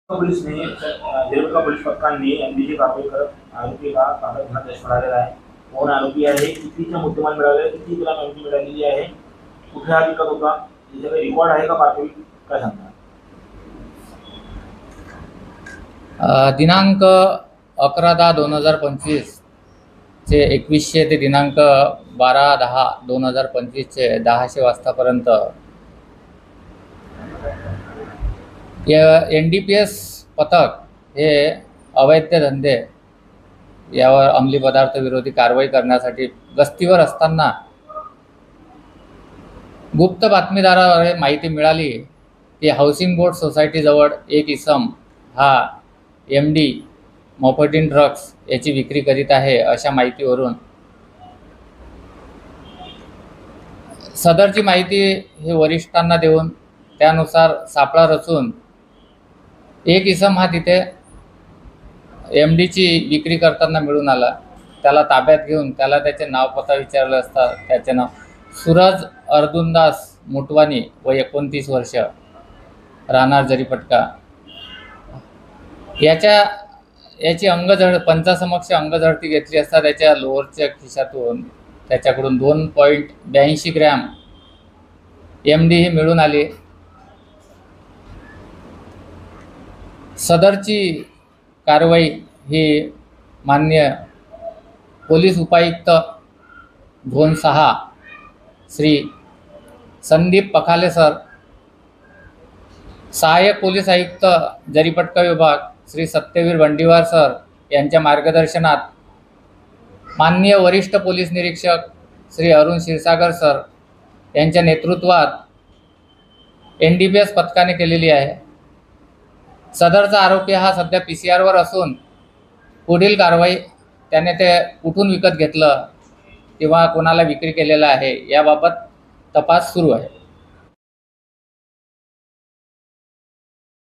Police ने Devka police पथकांनी एमडीची कारवाई करत आरोपीला ताब्यात घेण्यात यश मिळालेलं आहे. कोण आरोपी आहे, कितीचा मुद्देमाल मिळाले, किती ग्राम एमडी मिळालेली आहे, कुठे हा विकत होता, याचा काही रेकॉर्ड आहे का प्राथमिक, काय सांगता? दिनांक 11/10/2025 चे 2100 ते दिनांक 12/10/2025 चे 10:00 वाजतापर्यंत NDPS पथक हे अवैध धंदे यावर अंमली पदार्थ विरोधी कारवाई करण्यासाठी गस्तीवर असताना गुप्त बातमीदाराद्वारे माहिती मिळाली की हाऊसिंग बोर्ड सोसायटीजवळ एक इसम हा MD मॉफर्टिन ड्रग्स याची विक्री करीत आहे. अशा माहितीवरून सदरची माहिती हे वरिष्ठांना देऊन त्यानुसार सापळा रचून एक इसम हा तिथे MDची विक्री करताना मिळून आला. त्याला ताब्यात घेऊन त्याला त्याचे नाव पत्ता विचारले असता त्याचे नाव सूरज अर्जुनदास मुटवानी व 29 वर्ष, राहणार जरीपटका. याची पंचासमक्ष अंगझडती घेतली असता त्याच्या लोअरच्या खिशातून त्याच्याकडून 2.82 ग्रॅम MD ही मिळून आली. सदरची कारवाई ही माननीय पोलीस उपायुक्त झोन 6 श्री संदीप पखाले सर, सहाय्यक पोलीस आयुक्त जरीपटका विभाग श्री सत्यवीर बंडीवार सर यांच्या मार्गदर्शनात माननीय वरिष्ठ पोलीस निरीक्षक श्री अरुण क्षीरसागर सर यांच्या नेतृत्वात NDPS पथकाने केलेली आहे. सदरचा आरोपी हा सध्या PCR वर असून पुढील कारवाई त्याने ते कुठून विकत घेतलं किंवा कोणाला विक्री केलेला आहे याबाबत तपास सुरू आहे.